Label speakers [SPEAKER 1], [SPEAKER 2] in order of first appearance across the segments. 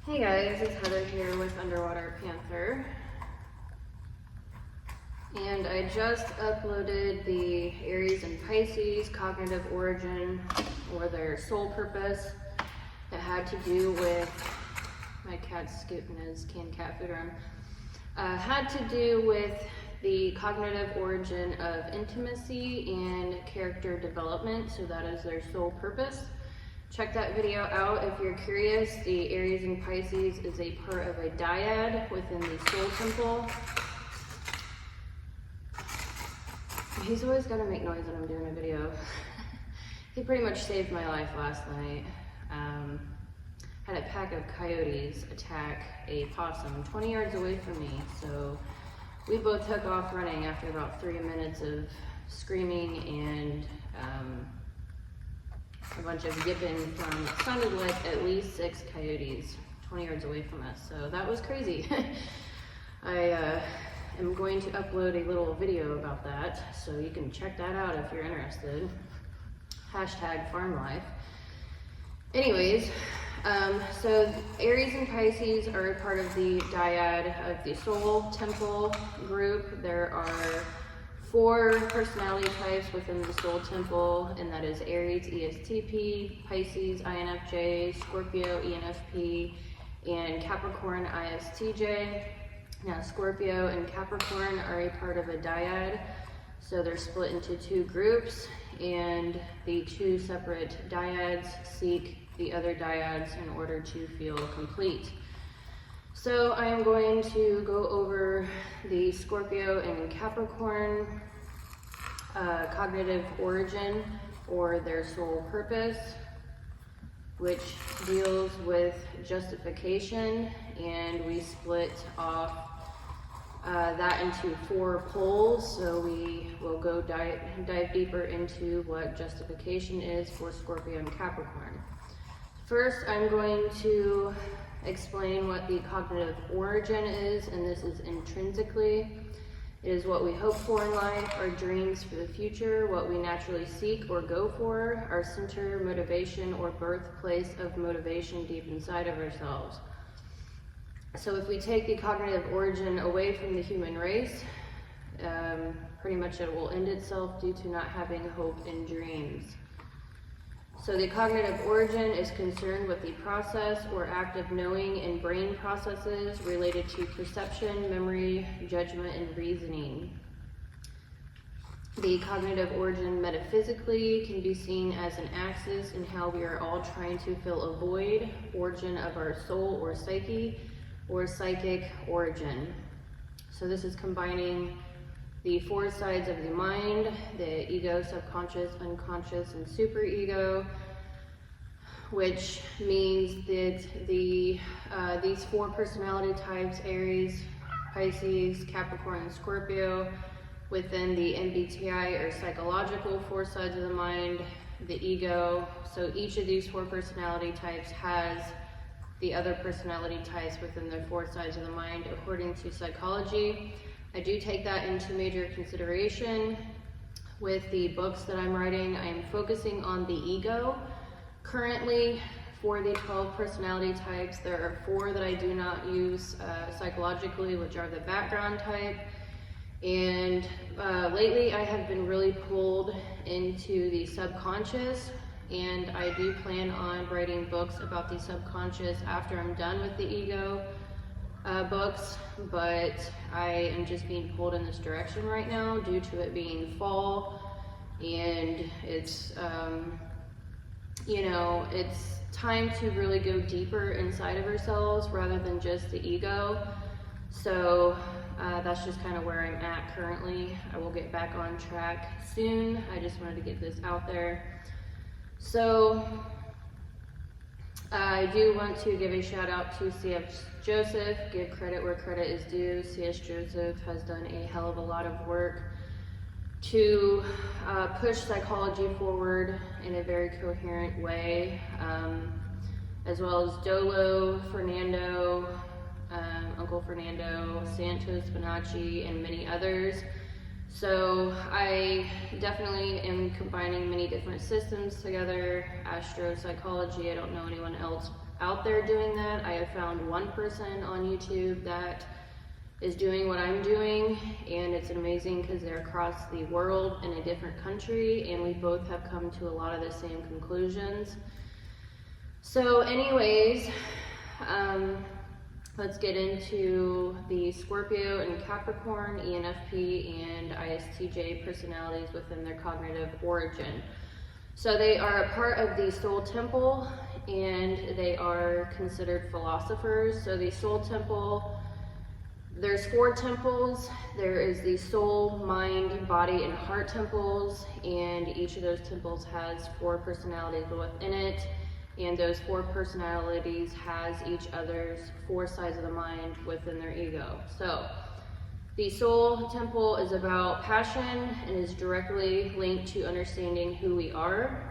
[SPEAKER 1] Hey guys, it's Heather here with Underwater Panther. And I just uploaded the Aries and Pisces cognitive origin, or their soul purpose. It had to do with, my cat's scooting his canned cat food around, had to do with the cognitive origin of intimacy and character development, so that is their soul purpose. Check that video out if you're curious. The Aries and Pisces is a part of a dyad within the soul temple. He's always got to make noise when I'm doing a video. He pretty much saved my life last night. Had a pack of coyotes attack a possum 20 yards away from me, so we both took off running after about 3 minutes of screaming and a bunch of yipping from, it sounded like at least 6 coyotes 20 yards away from us, so that was crazy. I am going to upload a little video about that, so you can check that out if you're interested. Hashtag farm life. Anyways, so Aries and Pisces are a part of the dyad of the soul temple group. There are 4 personality types within the soul temple, and that is Aries, ESTP, Pisces, INFJ, Scorpio, ENFP, and Capricorn, ISTJ. Now, Scorpio and Capricorn are a part of a dyad, so they're split into 2 groups, and the 2 separate dyads seek the other dyads in order to feel complete. So I am going to go over the Scorpio and Capricorn cognitive origin, or their soul purpose, which deals with justification, and we split off that into 4 poles, so we will go dive deeper into what justification is for Scorpio and Capricorn. First, I'm going to explain what the cognitive origin is, and this is intrinsically. It is what we hope for in life, our dreams for the future, what we naturally seek or go for, our center, motivation, or birthplace of motivation deep inside of ourselves. So if we take the cognitive origin away from the human race, pretty much it will end itself due to not having hope and dreams. So the cognitive origin is concerned with the process or act of knowing in brain processes related to perception, memory, judgment, and reasoning. The cognitive origin metaphysically can be seen as an axis in how we are all trying to fill a void, origin of our soul or psyche, or psychic origin. So this is combining the 4 sides of the mind, the ego, subconscious, unconscious, and superego, which means that these 4 personality types, Aries, Pisces, Capricorn, and Scorpio, within the MBTI or psychological 4 sides of the mind, the ego. So each of these 4 personality types has the other personality types within their 4 sides of the mind, according to psychology. I do take that into major consideration. With the books that I'm writing, I am focusing on the ego. Currently, for the 12 personality types, there are 4 that I do not use psychologically, which are the background type. And lately, I have been really pulled into the subconscious, and I do plan on writing books about the subconscious after I'm done with the ego books, but I am just being pulled in this direction right now due to it being fall, and it's it's time to really go deeper inside of ourselves rather than just the ego. So that's just kind of where I'm at currently. I will get back on track soon. I just wanted to get this out there. So I do want to give a shout out to C.S. Joseph, give credit where credit is due. C.S. Joseph has done a hell of a lot of work to push psychology forward in a very coherent way, as well as Dolo, Fernando, Uncle Fernando, Santos Bonacci, and many others. So I definitely am combining many different systems together. Astro-Psychology, I don't know anyone else out there doing that. I have found one person on YouTube that is doing what I'm doing, and it's amazing because they're across the world in a different country, and we both have come to a lot of the same conclusions. So anyways, let's get into the Scorpio and Capricorn, ENFP, and ISTJ personalities within their cognitive origin. So they are a part of the soul temple, and they are considered philosophers. So the soul temple, there's 4 temples. There is the soul, mind, body, and heart temples, and each of those temples has 4 personalities within it, and those 4 personalities has each other's 4 sides of the mind within their ego. So the soul temple is about passion and is directly linked to understanding who we are.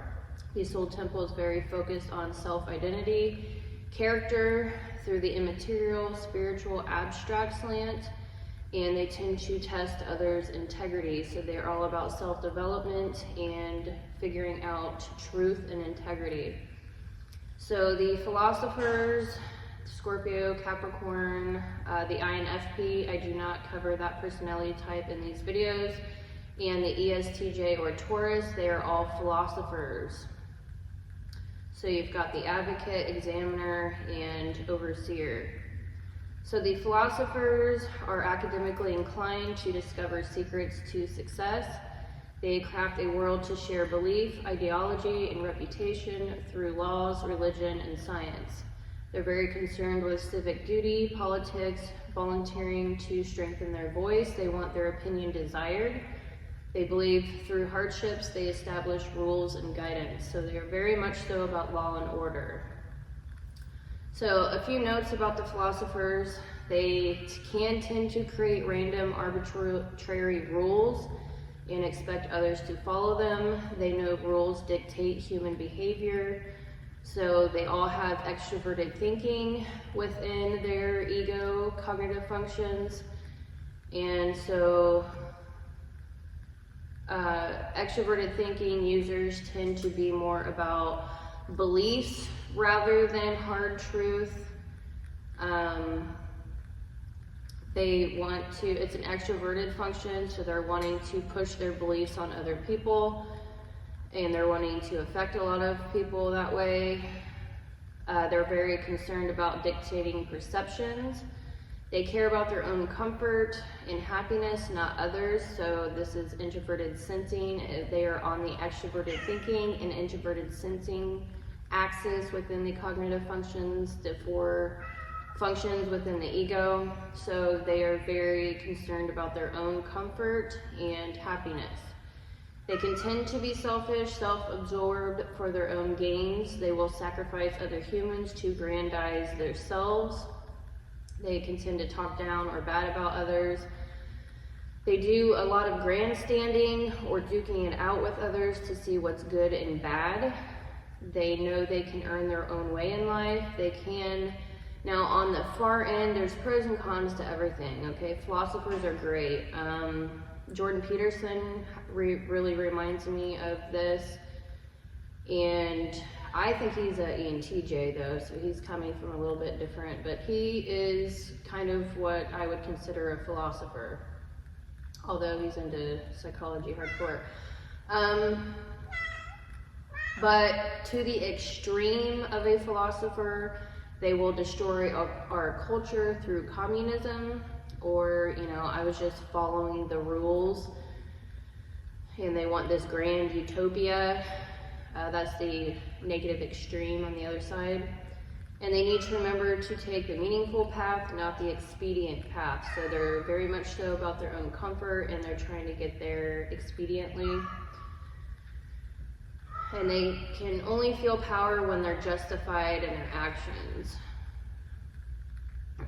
[SPEAKER 1] The soul temple is very focused on self-identity, character through the immaterial, spiritual, abstract slant, and they tend to test others' integrity. So they're all about self-development and figuring out truth and integrity. So the philosophers, Scorpio, Capricorn, the INFP, I do not cover that personality type in these videos, and the ESTJ or Taurus, they are all philosophers. So you've got the advocate, examiner, and overseer. So the philosophers are academically inclined to discover secrets to success. They craft a world to share belief, ideology, and reputation through laws, religion, and science. They're very concerned with civic duty, politics, volunteering to strengthen their voice. They want their opinion desired. They believe through hardships they establish rules and guidance. So they are very much so about law and order. So a few notes about the philosophers. They can tend to create random, arbitrary rules and expect others to follow them. They know rules dictate human behavior. So they all have extroverted thinking within their ego cognitive functions. And so extroverted thinking users tend to be more about beliefs rather than hard truth. They want to, it's an extroverted function, so they're wanting to push their beliefs on other people, and they're wanting to affect a lot of people that way. They're very concerned about dictating perceptions. They care about their own comfort and happiness, not others. So this is introverted sensing. They are on the extroverted thinking and introverted sensing axis within the cognitive functions, the 4 functions within the ego. So they are very concerned about their own comfort and happiness. They can tend to be selfish, self-absorbed for their own gains. They will sacrifice other humans to aggrandize themselves. They can tend to talk down or bad about others. They do a lot of grandstanding or duking it out with others to see what's good and bad. They know they can earn their own way in life. They can, now on the far end, there's pros and cons to everything, okay? Philosophers are great. Jordan Peterson really reminds me of this, and I think he's an ENTJ though, so he's coming from a little bit different, but he is kind of what I would consider a philosopher, although he's into psychology hardcore. But to the extreme of a philosopher, they will destroy our culture through communism, or, you know, I was just following the rules, and they want this grand utopia. That's the negative extreme on the other side. And they need to remember to take the meaningful path, not the expedient path. So they're very much so about their own comfort, and they're trying to get there expediently. And they can only feel power when they're justified in their actions.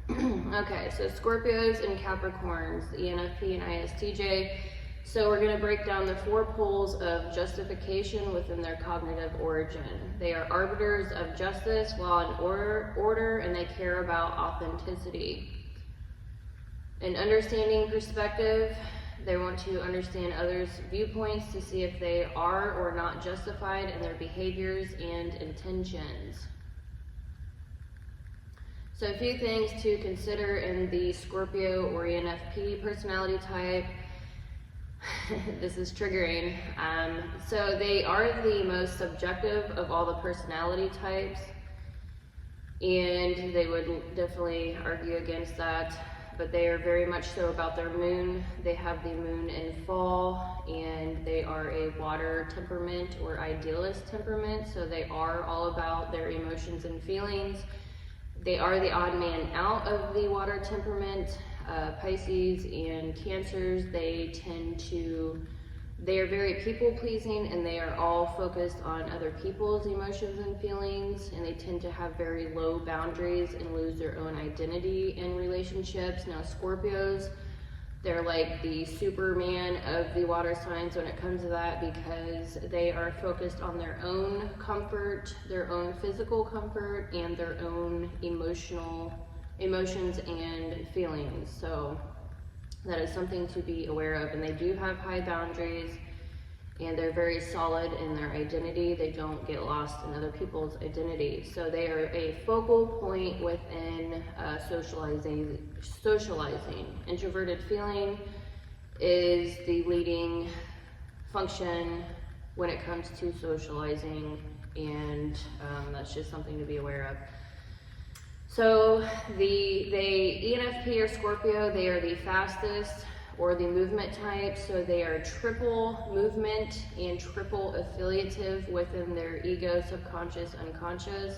[SPEAKER 1] Okay, so Scorpios and Capricorns, ENFP and ISTJ. So we're going to break down the 4 poles of justification within their cognitive origin. They are arbiters of justice, law, and order, and they care about authenticity. An understanding perspective, they want to understand others' viewpoints to see if they are or not justified in their behaviors and intentions. So a few things to consider in the Scorpio or ENFP personality type. This is triggering. So they are the most subjective of all the personality types, and they would definitely argue against that, but they are very much so about their moon. They have the moon in fall, and they are a water temperament or idealist temperament, so they are all about their emotions and feelings. They are the odd man out of the water temperament. Pisces and Cancers, they are very people pleasing, and they are all focused on other people's emotions and feelings, and they tend to have very low boundaries and lose their own identity in relationships. Now Scorpios, they're like the Superman of the water signs when it comes to that, because they are focused on their own comfort, their own physical comfort, and their own emotions and feelings. So that is something to be aware of. And they do have high boundaries, and they're very solid in their identity. They don't get lost in other people's identity. So they are a focal point within socializing. Introverted feeling is the leading function when it comes to socializing, and that's just something to be aware of. So they ENFP or Scorpio, they are the fastest or the movement type. So they are triple movement and triple affiliative within their ego, subconscious, unconscious.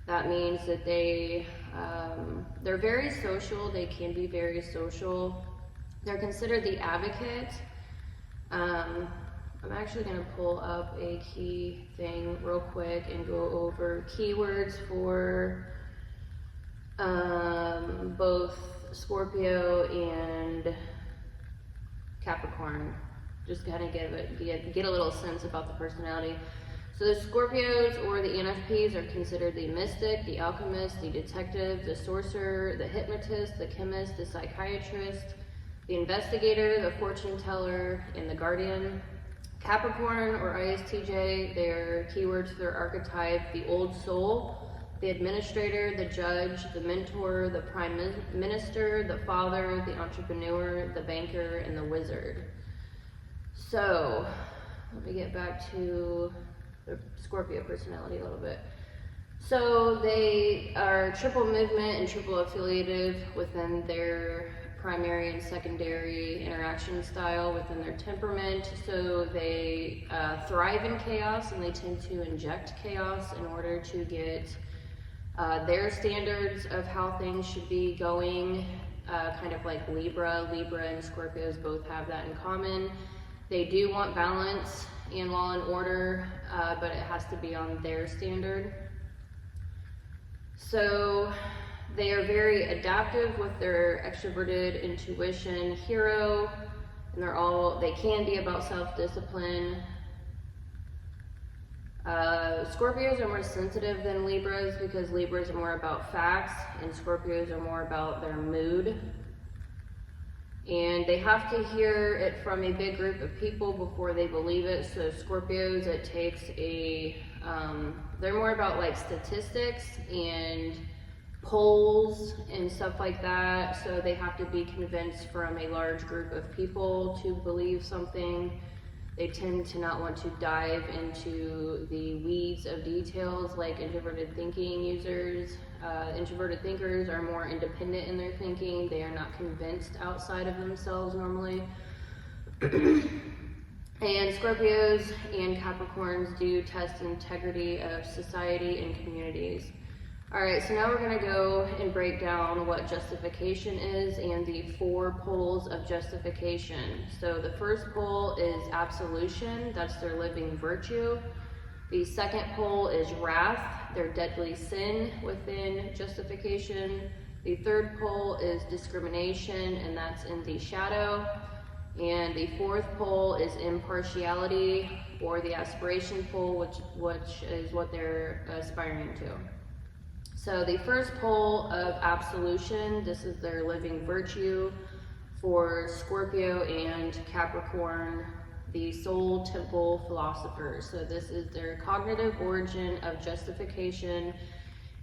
[SPEAKER 1] That means that they're very social. They can be very social. They're considered the advocate. I'm actually going to pull up a key thing real quick and go over keywords for both Scorpio and Capricorn. Just kind of get a little sense about the personality. So the Scorpios or the ENFPs are considered the mystic, the alchemist, the detective, the sorcerer, the hypnotist, the chemist, the psychiatrist, the investigator, the fortune teller, and the guardian. Capricorn or ISTJ, their keywords for their archetype: the old soul, the administrator, the judge, the mentor, the prime minister, the father, the entrepreneur, the banker, and the wizard. So let me get back to the Scorpio personality a little bit. So they are triple movement and triple affiliative within their primary and secondary interaction style within their temperament. So they thrive in chaos, and they tend to inject chaos in order to get their standards of how things should be going, kind of like Libra. Libra and Scorpios both have that in common. They do want balance and law and order, but it has to be on their standard. So they are very adaptive with their extroverted intuition hero, and they can be about self-discipline. Scorpios are more sensitive than Libras, because Libras are more about facts and Scorpios are more about their mood. And they have to hear it from a big group of people before they believe it. So Scorpios, it takes they're more about like statistics and polls and stuff like that. So they have to be convinced from a large group of people to believe something. They tend to not want to dive into the weeds of details like introverted thinking users. Introverted thinkers are more independent in their thinking. They are not convinced outside of themselves normally. And Scorpios and Capricorns do test integrity of society and communities. Alright, so now we're going to go and break down what justification is and the 4 poles of justification. So the first pole is absolution, that's their living virtue. The second pole is wrath, their deadly sin within justification. The third pole is discrimination, and that's in the shadow. And the fourth pole is impartiality, or the aspiration pole, which is what they're aspiring to. So the first pole of absolution, this is their living virtue for Scorpio and Capricorn, the soul temple philosophers. So this is their cognitive origin of justification,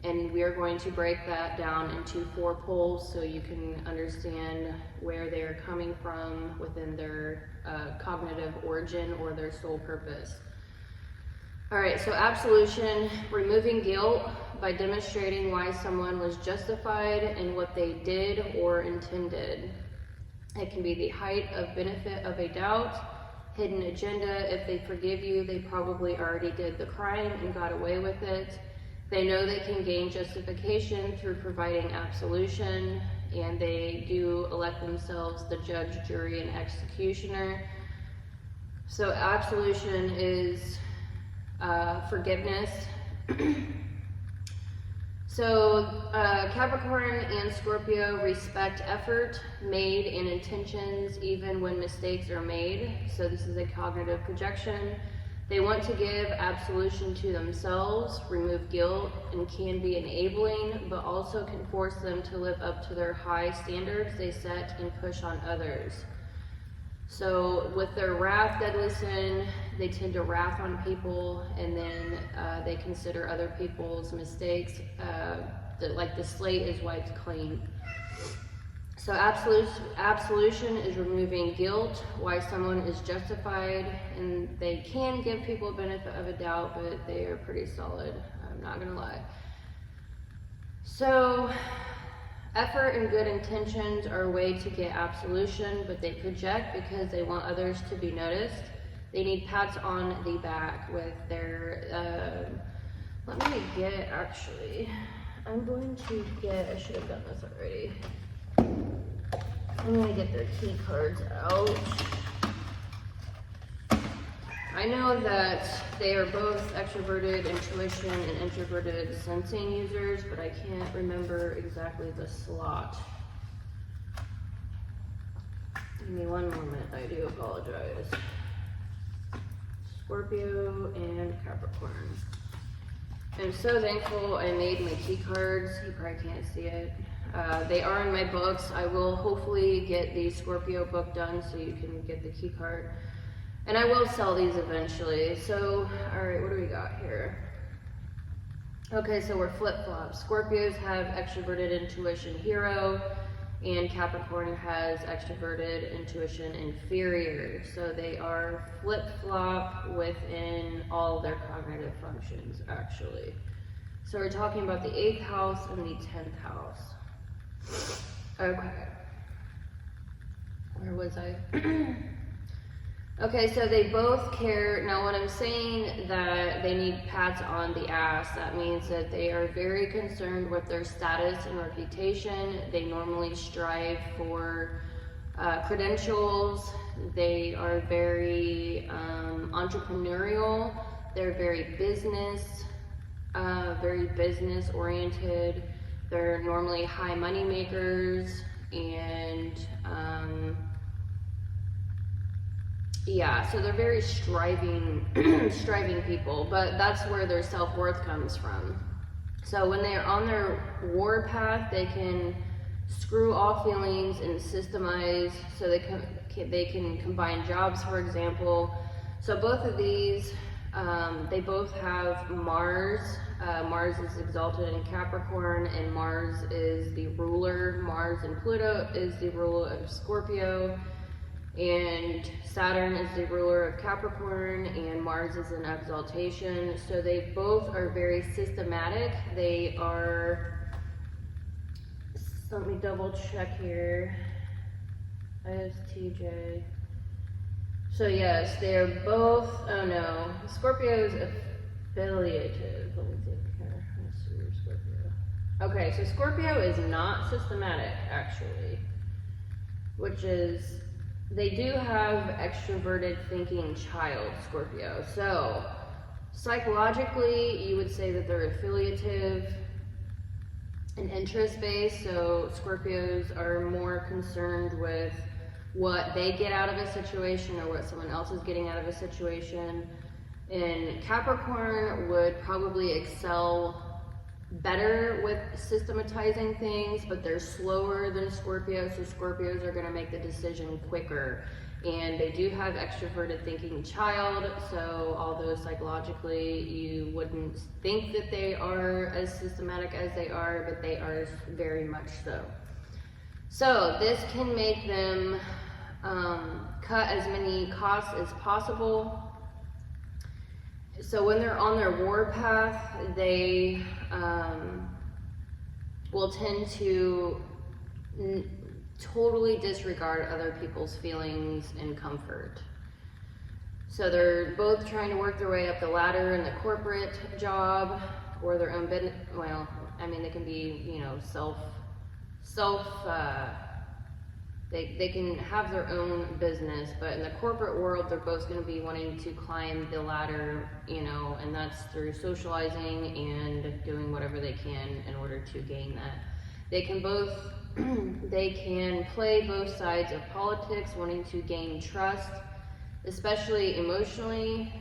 [SPEAKER 1] And we are going to break that down into 4 poles so you can understand where they are coming from within their cognitive origin or their soul purpose. All right, so absolution, removing guilt by demonstrating why someone was justified in what they did or intended. It can be the height of benefit of a doubt, hidden agenda. If they forgive you, they probably already did the crime and got away with it. They know they can gain justification through providing absolution, and they do elect themselves the judge, jury, and executioner. So absolution is forgiveness. So Capricorn and Scorpio respect effort made and intentions even when mistakes are made. So this is a cognitive projection. They want to give absolution to themselves, remove guilt, and can be enabling, but also can force them to live up to their high standards they set and push on others. So with their wrath, deadly sin, they tend to wrath on people, and then they consider other people's mistakes, like the slate is wiped clean. So absolution is removing guilt, why someone is justified, and they can give people a benefit of a doubt, but they are pretty solid, I'm not gonna lie. So effort and good intentions are a way to get absolution, but they project because they want others to be noticed. They need pats on the back with their, let me get, actually, I'm going to get, I should have done this already. I'm gonna get their key cards out. I know that they are both extroverted intuition and introverted sensing users, but I can't remember exactly the slot. Give me one moment, I do apologize. Scorpio and Capricorn. I'm so thankful I made my key cards. You probably can't see it. They are in my books. I will hopefully get the Scorpio book done so you can get the key card. And I will sell these eventually. So, all right, what do we got here? Okay, so we're flip-flops. Scorpios have extroverted intuition hero, and Capricorn has extroverted intuition inferior. So they are flip-flop within all their cognitive functions, actually. So we're talking about the 8th house and the 10th house. Okay. Where was I? Okay, so they both care. Now when I'm saying that they need pats on the ass, that means that they are very concerned with their status and reputation. They normally strive for credentials. They are very entrepreneurial. They're very business oriented. They're normally high money makers, and yeah, so they're very striving people, but that's where their self-worth comes from. So when they're on their war path, they can screw all feelings and systemize, so they can combine jobs, for example. So both of these, they both have Mars. Mars is exalted in Capricorn, and Mars is the ruler. Mars and Pluto is the ruler of Scorpio, and Saturn is the ruler of Capricorn, and Mars is in exaltation. So they both are very systematic. They are, so let me double check here. ISTJ. So yes, they are both, oh no, Scorpio is affiliative. Let me see here. Let's see your Scorpio. Okay, so Scorpio is not systematic, actually, which is, they do have extroverted thinking child, Scorpio. So psychologically, you would say that they're affiliative and interest-based. So Scorpios are more concerned with what they get out of a situation or what someone else is getting out of a situation. And Capricorn would probably excel better with systematizing things, but they're slower than Scorpio, so Scorpios are going to make the decision quicker. and they do have extroverted thinking child, so although psychologically you wouldn't think that they are as systematic as they are, but they are very much so. So this can make them cut as many costs as possible. So when they're on their war path, they will tend to totally disregard other people's feelings and comfort. So they're both trying to work their way up the ladder in the corporate job or their own business. Well, I mean, they can be, you know, they can have their own business, but in the corporate world, they're both going to be wanting to climb the ladder, you know, and that's through socializing and doing whatever they can in order to gain that. They can play both sides of politics, wanting to gain trust, especially emotionally,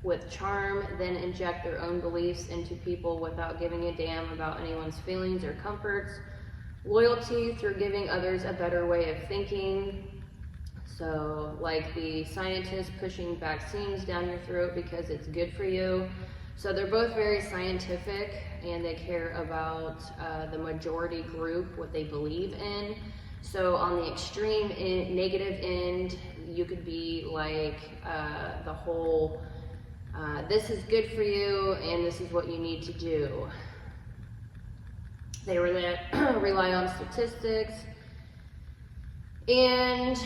[SPEAKER 1] with charm, then inject their own beliefs into people without giving a damn about anyone's feelings or comforts. Loyalty through giving others a better way of thinking. So like the scientists pushing vaccines down your throat because it's good for you. So they're both very scientific and they care about the majority group, what they believe in. So on the extreme negative end, you could be like the whole, this is good for you and this is what you need to do. They rely on statistics and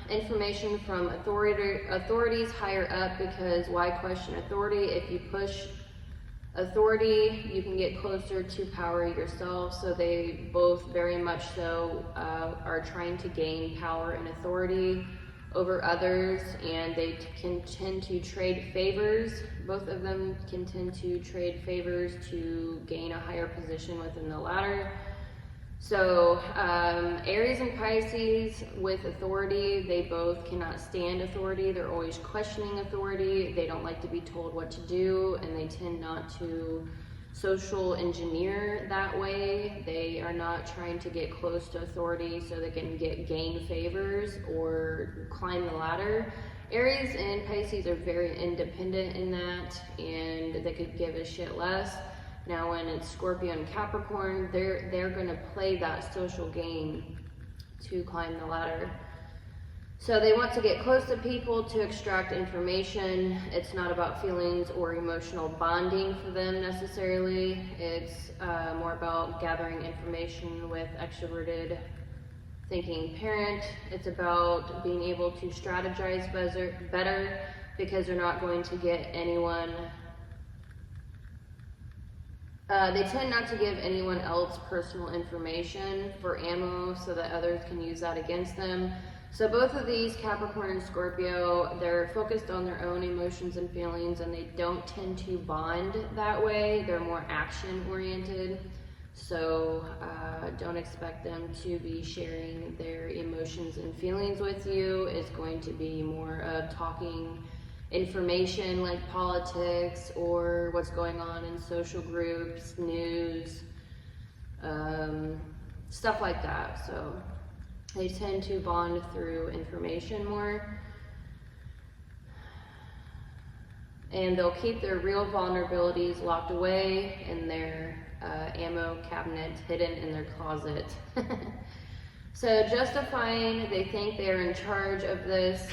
[SPEAKER 1] information from authorities higher up, because why question authority? If you push authority, you can get closer to power yourself. So they both very much so are trying to gain power and authority over others, and they can tend to trade favors. Both of them can tend to trade favors to gain a higher position within the ladder. So Aries and Pisces with authority, they both cannot stand authority. They're always questioning authority. They don't like to be told what to do, and they tend not to social engineer that way. They are not trying to get close to authority so they can gain favors or climb the ladder. Aries and Pisces are very independent in that, and they could give a shit less. Now when it's Scorpio and Capricorn, they're going to play that social game to climb the ladder. So they want to get close to people to extract information. It's not about feelings or emotional bonding for them necessarily. It's more about gathering information with extroverted thinking parent. It's about being able to strategize better because they're not going to get anyone. They tend not to give anyone else personal information for ammo so that others can use that against them. So both of these, Capricorn and Scorpio, they're focused on their own emotions and feelings, and they don't tend to bond that way. They're more action oriented. So don't expect them to be sharing their emotions and feelings with you. It's going to be more of talking information like politics or what's going on in social groups, news, stuff like that. So they tend to bond through information more. And they'll keep their real vulnerabilities locked away in their ammo cabinet, hidden in their closet. So justifying, they think they're in charge of this.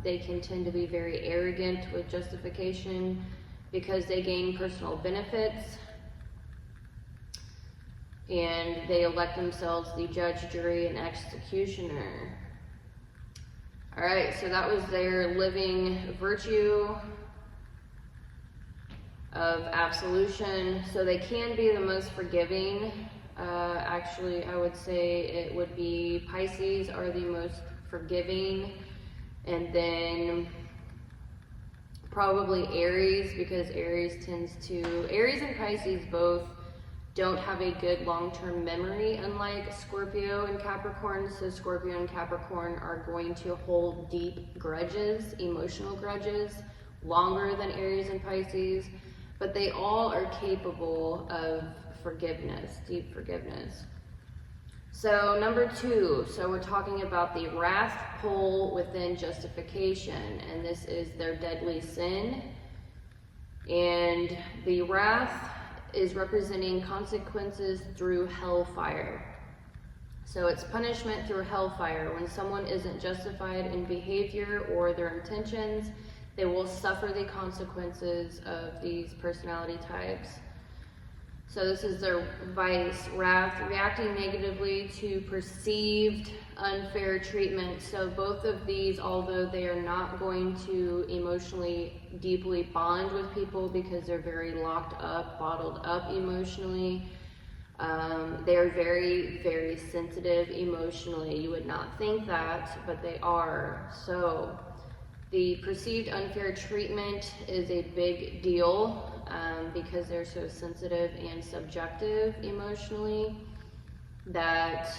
[SPEAKER 1] They can tend to be very arrogant with justification because they gain personal benefits. And they elect themselves the judge, jury, and executioner. All right, so that was their living virtue of absolution. So they can be the most forgiving. Actually, I would say it would be Pisces are the most forgiving, and then probably Aries, because Aries and Pisces both don't have a good long-term memory, unlike Scorpio and Capricorn. So Scorpio and Capricorn are going to hold deep grudges, emotional grudges, longer than Aries and Pisces, but they all are capable of forgiveness, deep forgiveness. So number 2, so we're talking about the wrath pole within justification, and this is their deadly sin. And the wrath is representing consequences through hellfire. So it's punishment through hellfire. When someone isn't justified in behavior or their intentions, they will suffer the consequences of these personality types. So this is their vice, wrath, reacting negatively to perceived unfair treatment. So both of these, although they are not going to emotionally deeply bond with people because they're very locked up, bottled up emotionally, they are very, very sensitive emotionally. You would not think that, but they are. So the perceived unfair treatment is a big deal because they're so sensitive and subjective emotionally that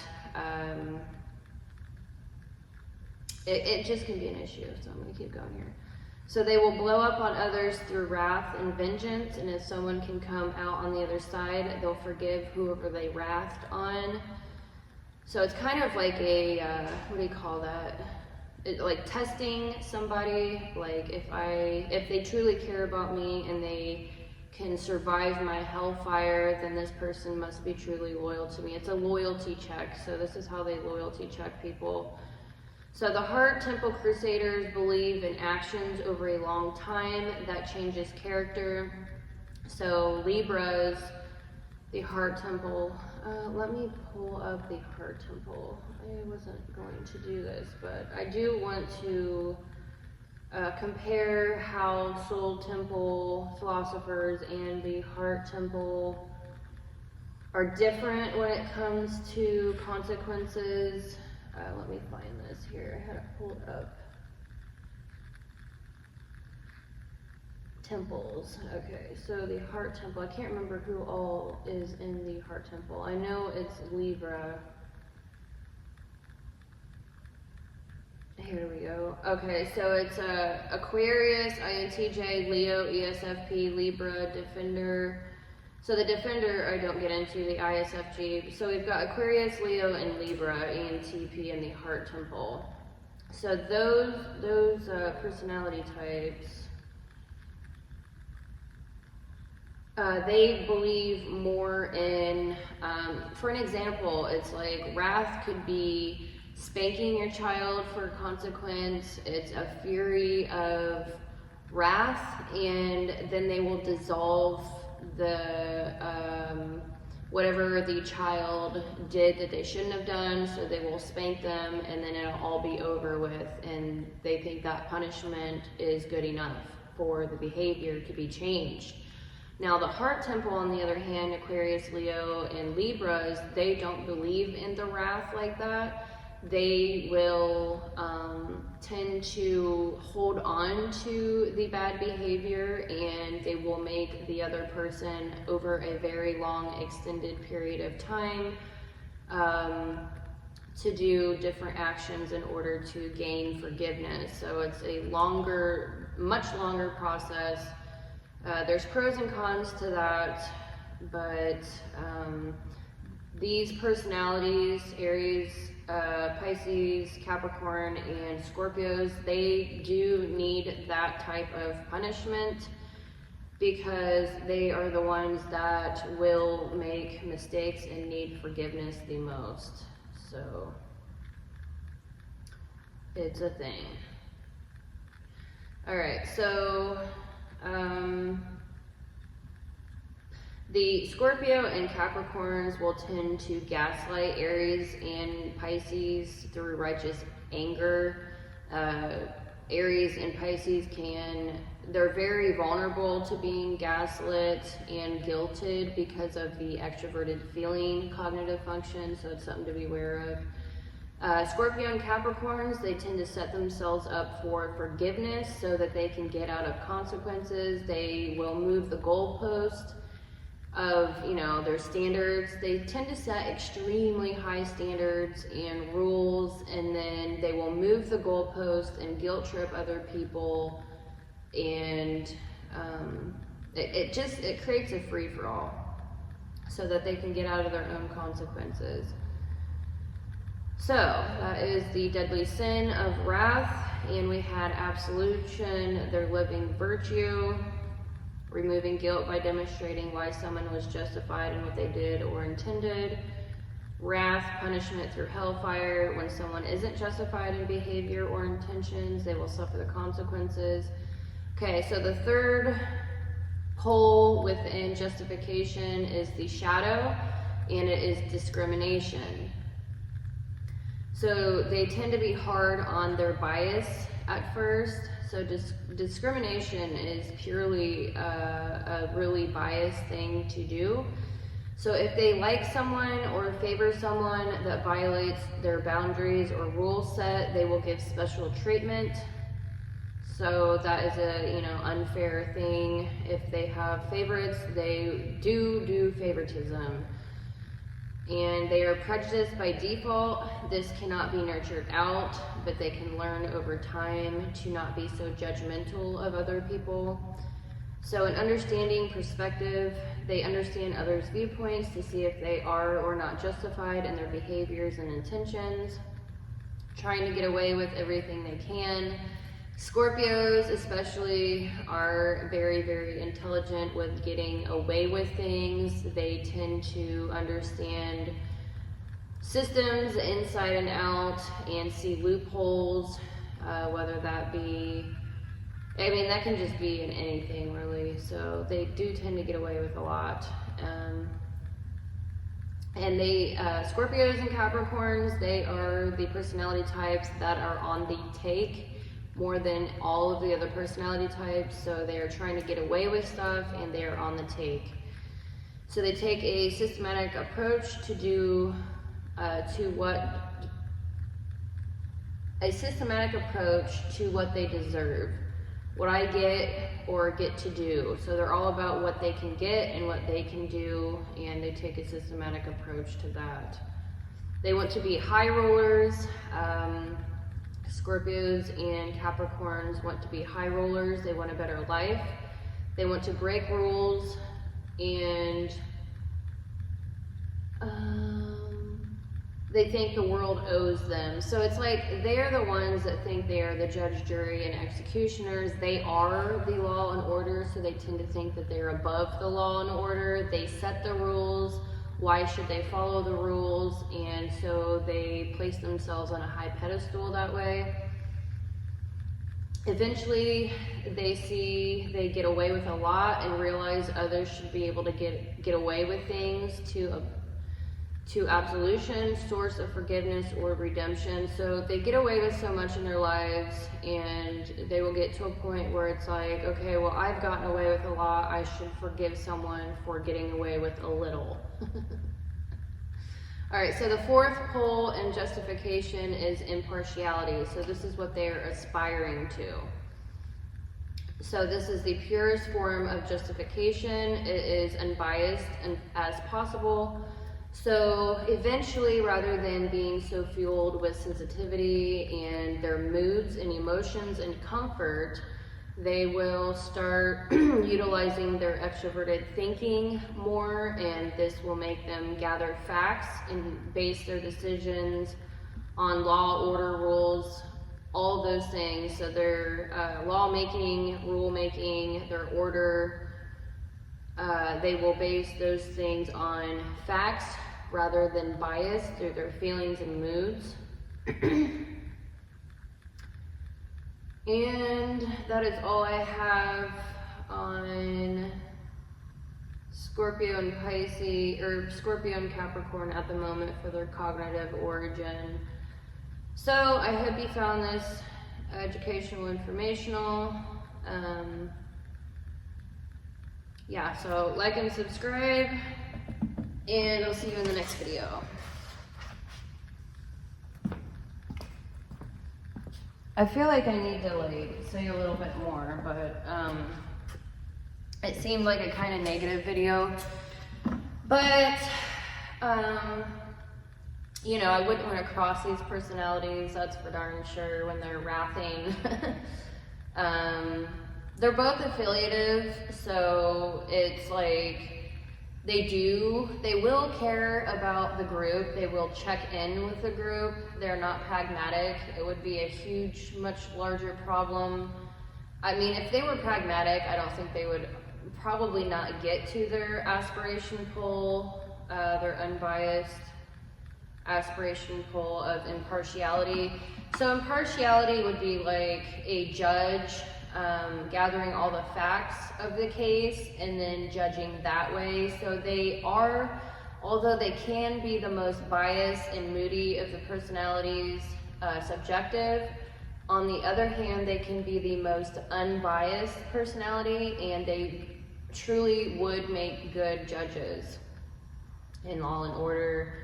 [SPEAKER 1] it just can be an issue. So I'm going to keep going here. So they will blow up on others through wrath and vengeance, and if someone can come out on the other side, they'll forgive whoever they wrathed on. So it's kind of like a, what do you call that? Like testing somebody. Like if they truly care about me and they can survive my hellfire, then this person must be truly loyal to me. It's a loyalty check. So this is how they loyalty check people. So the Heart Temple Crusaders believe in actions over a long time that changes character. So Libras, the Heart Temple, let me pull up the Heart Temple. I wasn't going to do this, but I do want to compare how Soul Temple, Philosophers, and the Heart Temple are different when it comes to consequences. Let me find this here. I had it pulled up. Temples. Okay, so the Heart Temple. I can't remember who all is in the Heart Temple. I know it's Libra. Here we go. Okay, so it's Aquarius, INTJ, Leo, ESFP, Libra, Defender. So the Defender I don't get into, the ISFG. So we've got Aquarius, Leo, and Libra, ENTP, and the Heart Temple. So those personality types, they believe more in, for an example, it's like wrath could be spanking your child for consequence. It's a fury of wrath, and then they will dissolve the whatever the child did that they shouldn't have done, so they will spank them, and then it'll all be over with, and they think that punishment is good enough for the behavior to be changed. Now the Heart Temple, on the other hand, Aquarius, Leo, and Libras, they don't believe in the wrath like that. They will tend to hold on to the bad behavior, and they will make the other person over a very long extended period of time to do different actions in order to gain forgiveness. So it's a longer, much longer process. There's pros and cons to that, but these personalities, Aries, Pisces, Capricorn, and Scorpios, they do need that type of punishment because they are the ones that will make mistakes and need forgiveness the most. So it's a thing. All right, so the Scorpio and Capricorns will tend to gaslight Aries and Pisces through righteous anger. Aries and Pisces they're very vulnerable to being gaslit and guilted because of the extroverted feeling cognitive function, so it's something to be aware of. Scorpio and Capricorns, they tend to set themselves up for forgiveness so that they can get out of consequences. They will move the goalpost of, their standards. They tend to set extremely high standards and rules, and then they will move the goalpost and guilt trip other people, and it creates a free-for-all so that they can get out of their own consequences. So that is the deadly sin of wrath. And we had absolution, their living virtue, removing guilt by demonstrating why someone was justified in what they did or intended. Wrath, punishment through hellfire. When someone isn't justified in behavior or intentions, they will suffer the consequences. Okay, so the third pole within justification is the shadow, and it is discrimination. So they tend to be hard on their bias at first. So discrimination is purely a really biased thing to do. So if they like someone or favor someone that violates their boundaries or rule set, they will give special treatment. So that is a, unfair thing. If they have favorites, they do favoritism. And they are prejudiced by default. This cannot be nurtured out, but they can learn over time to not be so judgmental of other people. So in understanding perspective, they understand others' viewpoints to see if they are or not justified in their behaviors and intentions, trying to get away with everything they can. Scorpios especially are very, very intelligent with getting away with things. They tend to understand systems inside and out and see loopholes, whether that be, that can just be in anything really. So they do tend to get away with a lot. And they, Scorpios and Capricorns, they are the personality types that are on the take more than all of the other personality types. So they are trying to get away with stuff and they are on the take. So they take a systematic approach to do, what they deserve, what I get or get to do. So they're all about what they can get and what they can do, and they take a systematic approach to that. They want to be high rollers. Scorpios and Capricorns want to be high rollers. They want a better life. They want to break rules, and they think the world owes them. So it's like they're the ones that think they are the judge, jury, and executioners. They are the law and order, so they tend to think that they're above the law and order. They set the rules. Why should they follow the rules? And so they place themselves on a high pedestal that way. Eventually, they get away with a lot and realize others should be able to get away with things to absolution, source of forgiveness or redemption. So they get away with so much in their lives, and they will get to a point where it's like, okay, well, I've gotten away with a lot. I should forgive someone for getting away with a little. All right, so the fourth pole in justification is impartiality. So this is what they're aspiring to. So this is the purest form of justification. It is unbiased and as possible. So eventually, rather than being so fueled with sensitivity and their moods and emotions and comfort, they will start utilizing their extroverted thinking more, and this will make them gather facts and base their decisions on law, order, rules, all those things. So their law-making, rule-making, their order, they will base those things on facts rather than bias through their feelings and moods. And that is all I have on Scorpio and Pisces, or Scorpio and Capricorn at the moment for their cognitive origin. So I hope you found this educational, informational. Yeah, so like and subscribe, and I'll see you in the next video. I feel like I need to say a little bit more, but it seemed like a kind of negative video. But I wouldn't want to cross these personalities, that's for darn sure, when they're wrathing. They're both affiliative, so it's like They will care about the group. They will check in with the group. They're not pragmatic. It would be a huge, much larger problem. I mean, if they were pragmatic, I don't think they would probably not get to their aspiration pole, their unbiased aspiration pole of impartiality. So impartiality would be like a judge gathering all the facts of the case and then judging that way. So they are, although they can be the most biased and moody of the personalities, subjective, on the other hand, they can be the most unbiased personality, and they truly would make good judges in law and order,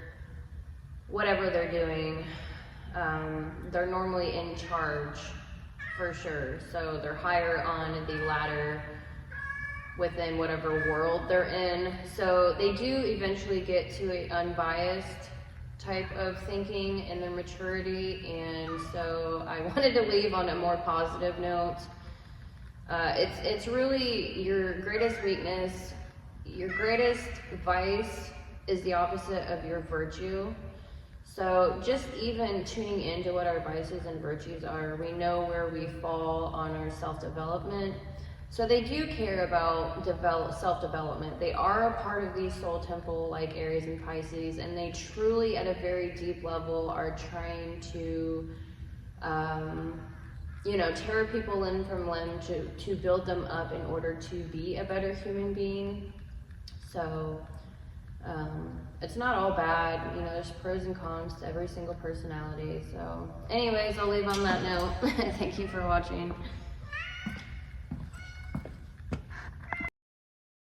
[SPEAKER 1] whatever they're doing. They're normally in charge, for sure. So they're higher on the ladder within whatever world they're in. So they do eventually get to an unbiased type of thinking in their maturity, and so I wanted to leave on a more positive note. It's really your greatest weakness. Your greatest vice is the opposite of your virtue. So just even tuning into what our vices and virtues are, we know where we fall on our self-development. So they do care about self-development. They are a part of the soul temple like Aries and Pisces, and they truly at a very deep level are trying to tear people limb from limb to build them up in order to be a better human being. So it's not all bad, there's pros and cons to every single personality. So anyways, I'll leave on that note. Thank you for watching.